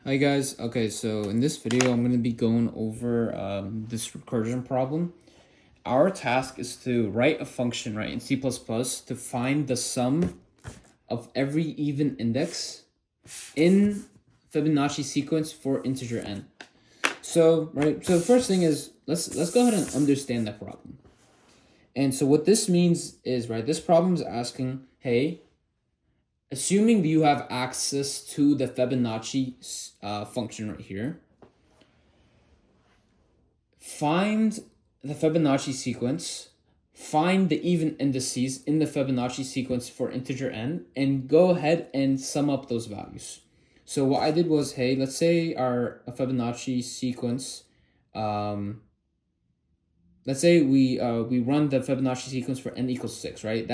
Hi guys, okay, so in this video I'm going to be going over this recursion problem. Our task is to write a function, right, in C++ to find the sum of every even index in Fibonacci sequence for integer n. So the first thing is let's go ahead and understand that problem. And so what this means is, right, this problem is asking, hey, assuming you have access to the Fibonacci function right here, find the Fibonacci sequence, find the even indices in the Fibonacci sequence for integer n, and go ahead and sum up those values. So what I did was, hey, let's say our Fibonacci sequence, let's say we run the Fibonacci sequence for n equals 6, right?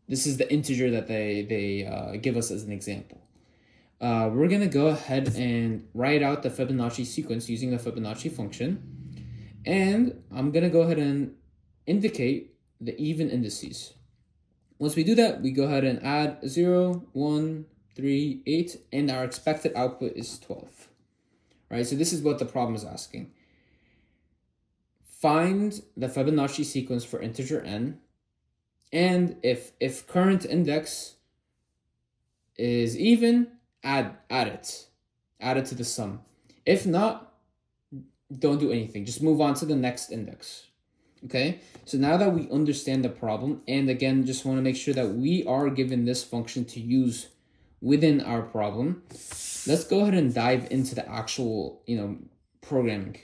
This is the integer that they give us as an example. We're going to go ahead and write out the Fibonacci sequence using the Fibonacci function. And I'm going to go ahead and indicate the even indices. Once we do that, we go ahead and add 0, 1, 3, 8, and our expected output is 12. Right, so this is what the problem is asking. Find the Fibonacci sequence for integer n, and if current index is even, add it to the sum. If not, don't do anything. Just move on to the next index. Okay, so now that we understand the problem, and again, just want to make sure that we are given this function to use within our problem, let's go ahead and dive into the actual, programming.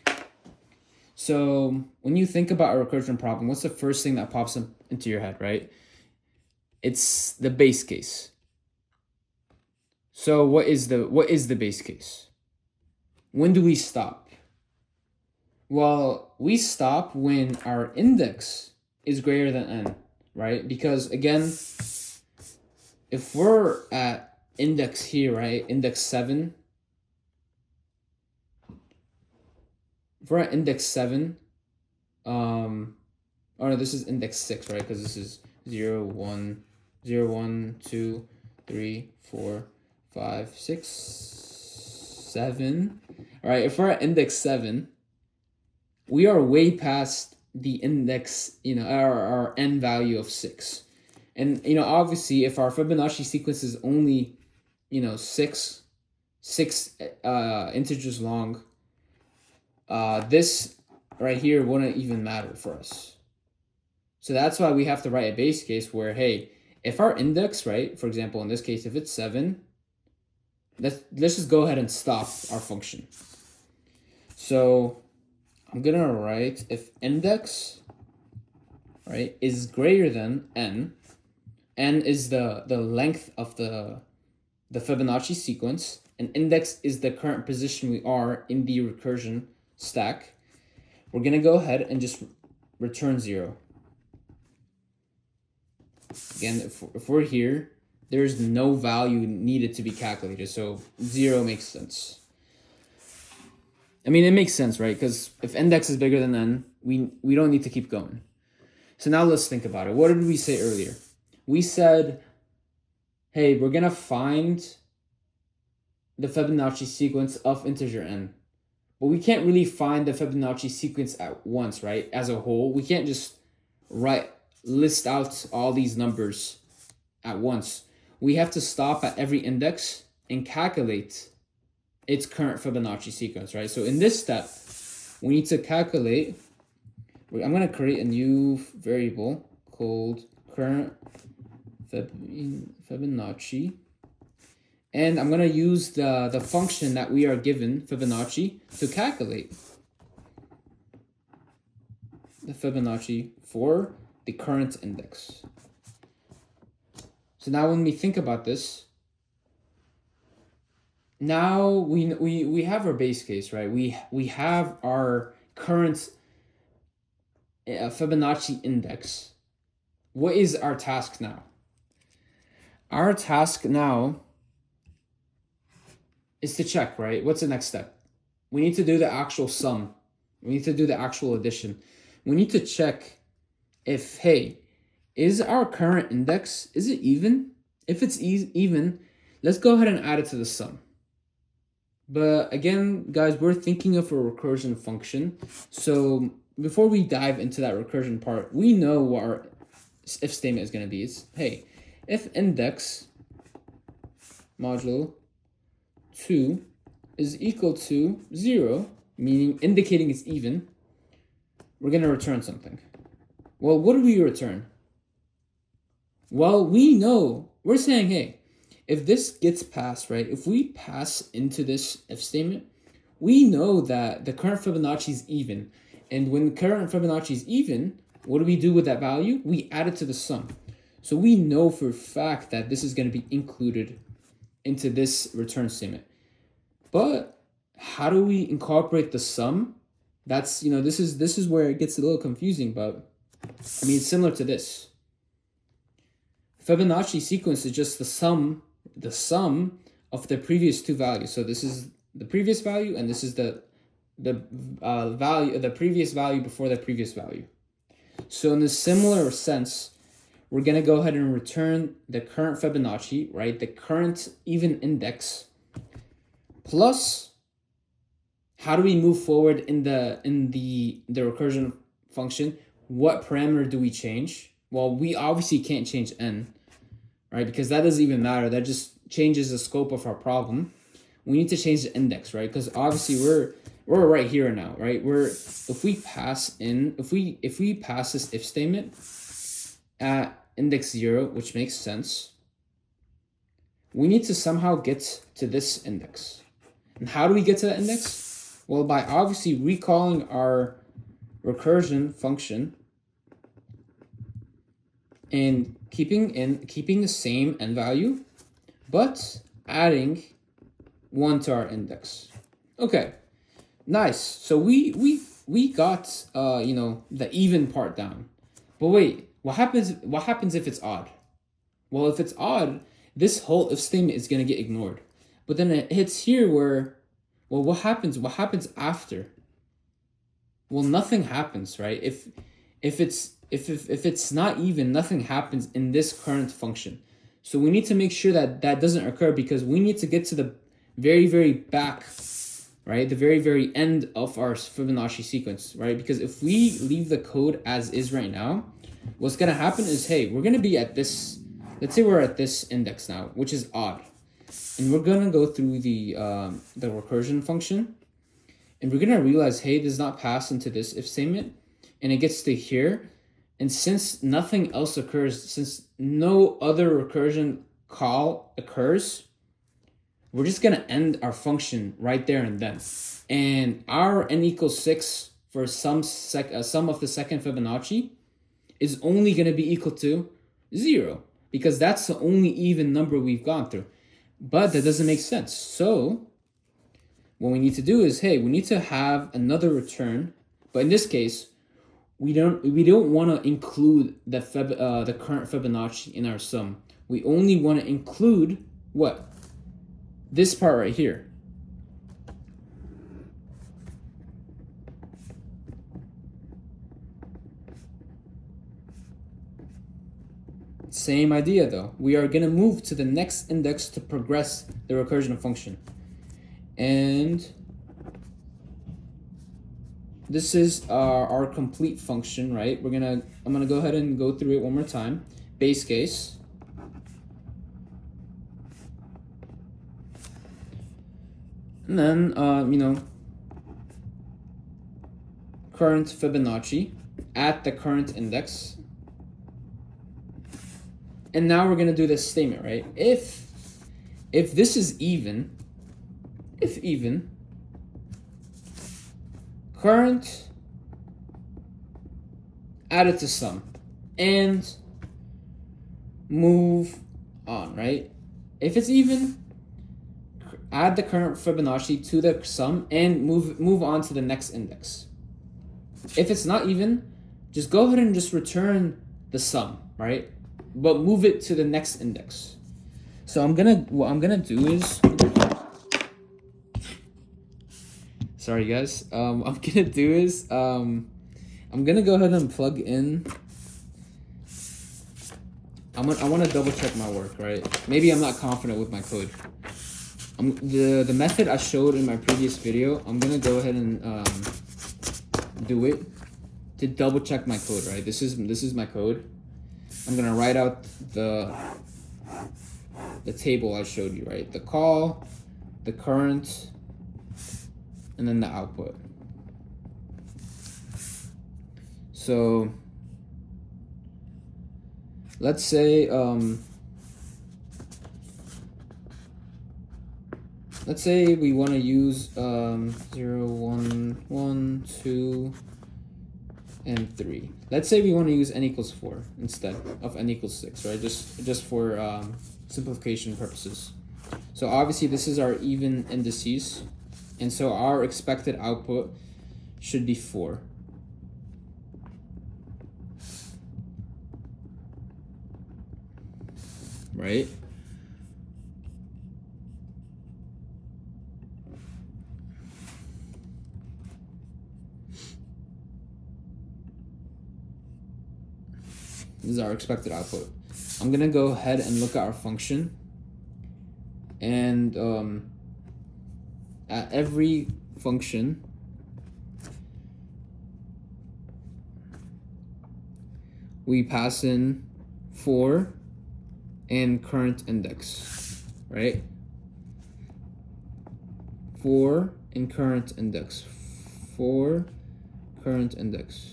So when you think about a recursion problem, what's the first thing that pops into your head, right? It's the base case. So what is the base case? When do we stop? Well, we stop when our index is greater than n, right? Because again, if we're at index here, right, index 7, if we're at index 7, oh no, this is index 6, right? Because this is 0, 1, 0, 1, 2, 3, 4, 5, 6, 7. All right, if we're at index 7, we are way past the index, our n value of 6. And, obviously, if our Fibonacci sequence is only, 6 integers long, this right here wouldn't even matter for us. So that's why we have to write a base case where, hey, if our index, right, for example, in this case, if it's 7, let's just go ahead and stop our function. So I'm going to write if index, right, is greater than n is the length of the Fibonacci sequence, and index is the current position we are in the recursion stack, we're going to go ahead and just return 0. Again, if we're here, there's no value needed to be calculated, so 0 makes sense. I mean, it makes sense, right? Because if index is bigger than n, we don't need to keep going. So now let's think about it. What did we say earlier? We said, hey, we're going to find the Fibonacci sequence of integer n. But we can't really find the Fibonacci sequence at once, right? As a whole, we can't just list out all these numbers at once. We have to stop at every index and calculate its current Fibonacci sequence, right? So in this step, we need to calculate. I'm going to create a new variable called current Fibonacci. And I'm going to use the function that we are given, Fibonacci, to calculate the Fibonacci for the current index. So now when we think about this, now we have our base case, right? We have our current Fibonacci index. What is our task now? Our task now is to check, right? What's the next step? We need to do the actual sum. We need to do the actual addition. We need to check if, hey, is our current index, is it even? If it's even, let's go ahead and add it to the sum. But again, guys, we're thinking of a recursion function. So before we dive into that recursion part, we know what our if statement is going to be. It's, hey, if index modulo 2 is equal to 0, meaning indicating it's even, we're going to return something. Well, what do we return? Well, we know, we're saying, hey, if this gets passed, right, if we pass into this if statement, we know that the current Fibonacci is even. And when the current Fibonacci is even, what do we do with that value? We add it to the sum. So we know for a fact that this is going to be included into this return statement. But how do we incorporate the sum? That's, this is where it gets a little confusing, but I mean, it's similar to this. Fibonacci sequence is just the sum of the previous two values. So this is the previous value, and this is the value, the previous value before the previous value. So in a similar sense, we're going to go ahead and return the current Fibonacci, right? The current even index, plus how do we move forward in the recursion function? What parameter do we change? Well, we obviously can't change n, right? Because that doesn't even matter. That just changes the scope of our problem. We need to change the index, right? Because obviously we're right here now, right? If we pass this if statement at index 0, which makes sense, we need to somehow get to this index. And how do we get to that index? Well, by obviously recalling our recursion function and keeping the same n value, but adding 1 to our index. Okay, nice. So we got the even part down. But wait, what happens if it's odd? Well, if it's odd, this whole if statement is gonna get ignored. But then it hits here where, well, what happens? What happens after? Well, nothing happens, right? If it's not even, nothing happens in this current function. So we need to make sure that that doesn't occur, because we need to get to the very, very back, right? The very, very end of our Fibonacci sequence, right? Because if we leave the code as is right now, what's going to happen is, hey, we're going to be at this, let's say we're at this index now, which is odd. And we're going to go through the recursion function, and we're going to realize, hey, this does not pass into this if statement, and it gets to here. And since nothing else occurs, since no other recursion call occurs, we're just going to end our function right there and then. And our n equals 6 for sum of the second Fibonacci is only going to be equal to 0, because that's the only even number we've gone through. But that doesn't make sense. So what we need to do is, hey, we need to have another return. But in this case, we don't want to include the current Fibonacci in our sum. We only want to include what? This part right here. Same idea though. We are going to move to the next index to progress the recursion function. And this is our complete function, right? I'm gonna go ahead and go through it one more time. Base case. And then, current Fibonacci at the current index. And now we're gonna do this statement, right? If this is even, current added to sum, and move on, right? If it's even, add the current Fibonacci to the sum and move on to the next index. If it's not even, just go ahead and just return the sum, right? But move it to the next index. So what I'm gonna do is, sorry guys, I'm gonna go ahead and plug in. I want to double check my work, right? Maybe I'm not confident with my code. The method I showed in my previous video, I'm gonna go ahead and do it to double check my code, right? This is my code. I'm gonna write out the table I showed you, right? The call, the current, and then the output. So let's say we want to use 0, 1, 1, 2, and 3. Let's say we want to use n equals 4 instead of n equals 6, right? Just for simplification purposes. So obviously this is our even indices, and so our expected output should be 4. Right? This is our expected output. I'm gonna go ahead and look at our function, and at every function we pass in 4 and current index, right? 4 and current index. 4 current index.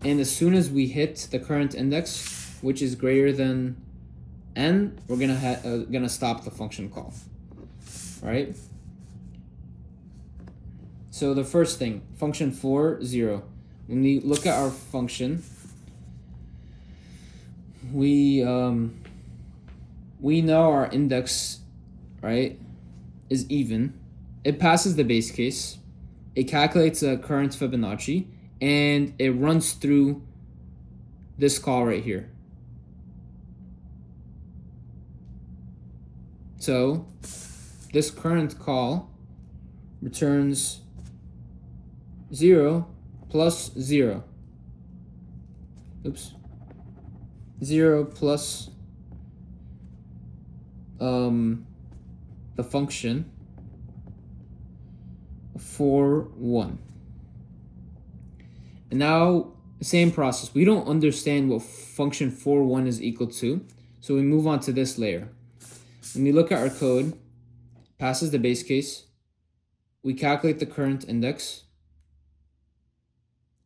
And as soon as we hit the current index, which is greater than n, we're gonna stop the function call, right? So the first thing, function 4, 0. When we look at our function, we know our index, right, is even. It passes the base case. It calculates a current Fibonacci, and it runs through this call right here. So this current call returns 0 plus 0. Oops. 0 plus the function 4, 1. And now, same process. We don't understand what function 4, 1 is equal to, so we move on to this layer. When we look at our code, passes the base case, we calculate the current index,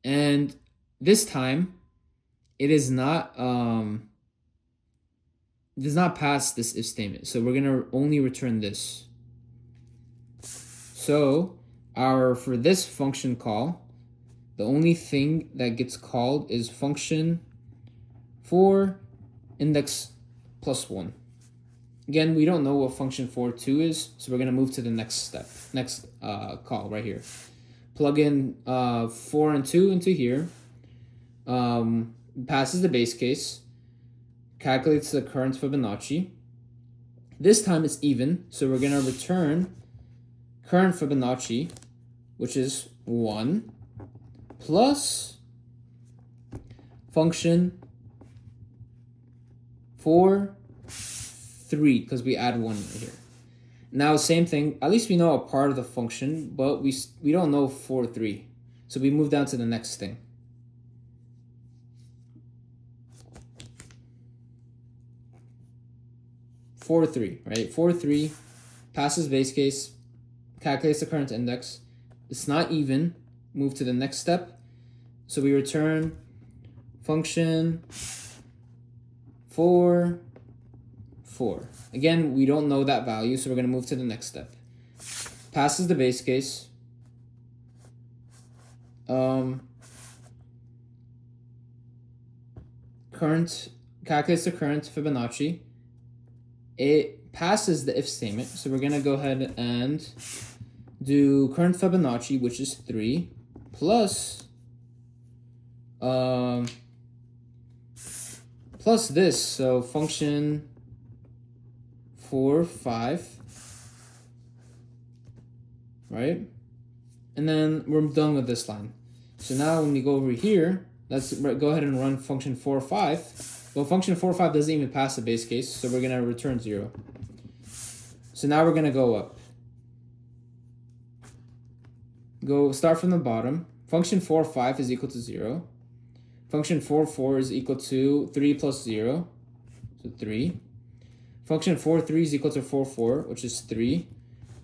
and this time it does not pass this if statement, so we're gonna only return this. So for this function call, the only thing that gets called is function 4 index plus 1. Again, we don't know what function 4, 2 is, so we're gonna move to the next step, next call right here. Plug in 4 and 2 into here, passes the base case, calculates the current Fibonacci. This time it's even, so we're gonna return current Fibonacci, which is 1, plus function 4, 3, because we add 1 right here. Now, same thing, at least we know a part of the function, but we don't know 4, 3. So we move down to the next thing. 4, 3, right? 4, 3, passes base case, calculates the current index. It's not even, move to the next step. So we return function 4, 4. Again, we don't know that value, so we're going to move to the next step. Passes the base case. Calculates the current Fibonacci. It passes the if statement, so we're going to go ahead and do current Fibonacci, which is 3, plus this, so function 4, 5, right? And then we're done with this line. So now when we go over here, Let's go ahead and run function 4, 5. Well, function 4, 5 doesn't even pass the base case, so we're going to return 0. So now we're going to go up. Start from the bottom. Function 4, 5 is equal to 0. Function 4, 4 is equal to 3 plus 0, so 3. Function 4, 3 is equal to 4, 4, which is 3.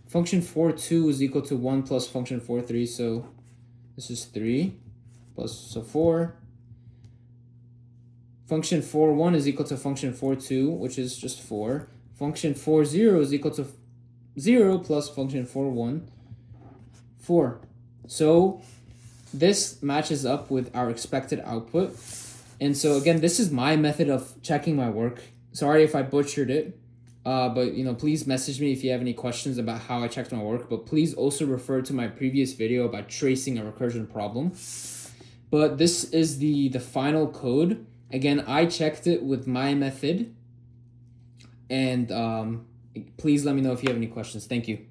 Function 4, 2 is equal to 1 plus function 4, 3, so this is 3 plus, so 4. Function 4, 1 is equal to function 4, 2, which is just 4. Function 4, 0 is equal to 0 plus function 4, 1, 4. So this matches up with our expected output. And so again, this is my method of checking my work. Sorry if I butchered it, but please message me if you have any questions about how I checked my work. But please also refer to my previous video about tracing a recursion problem. But this is the final code. Again, I checked it with my method. And please let me know if you have any questions. Thank you.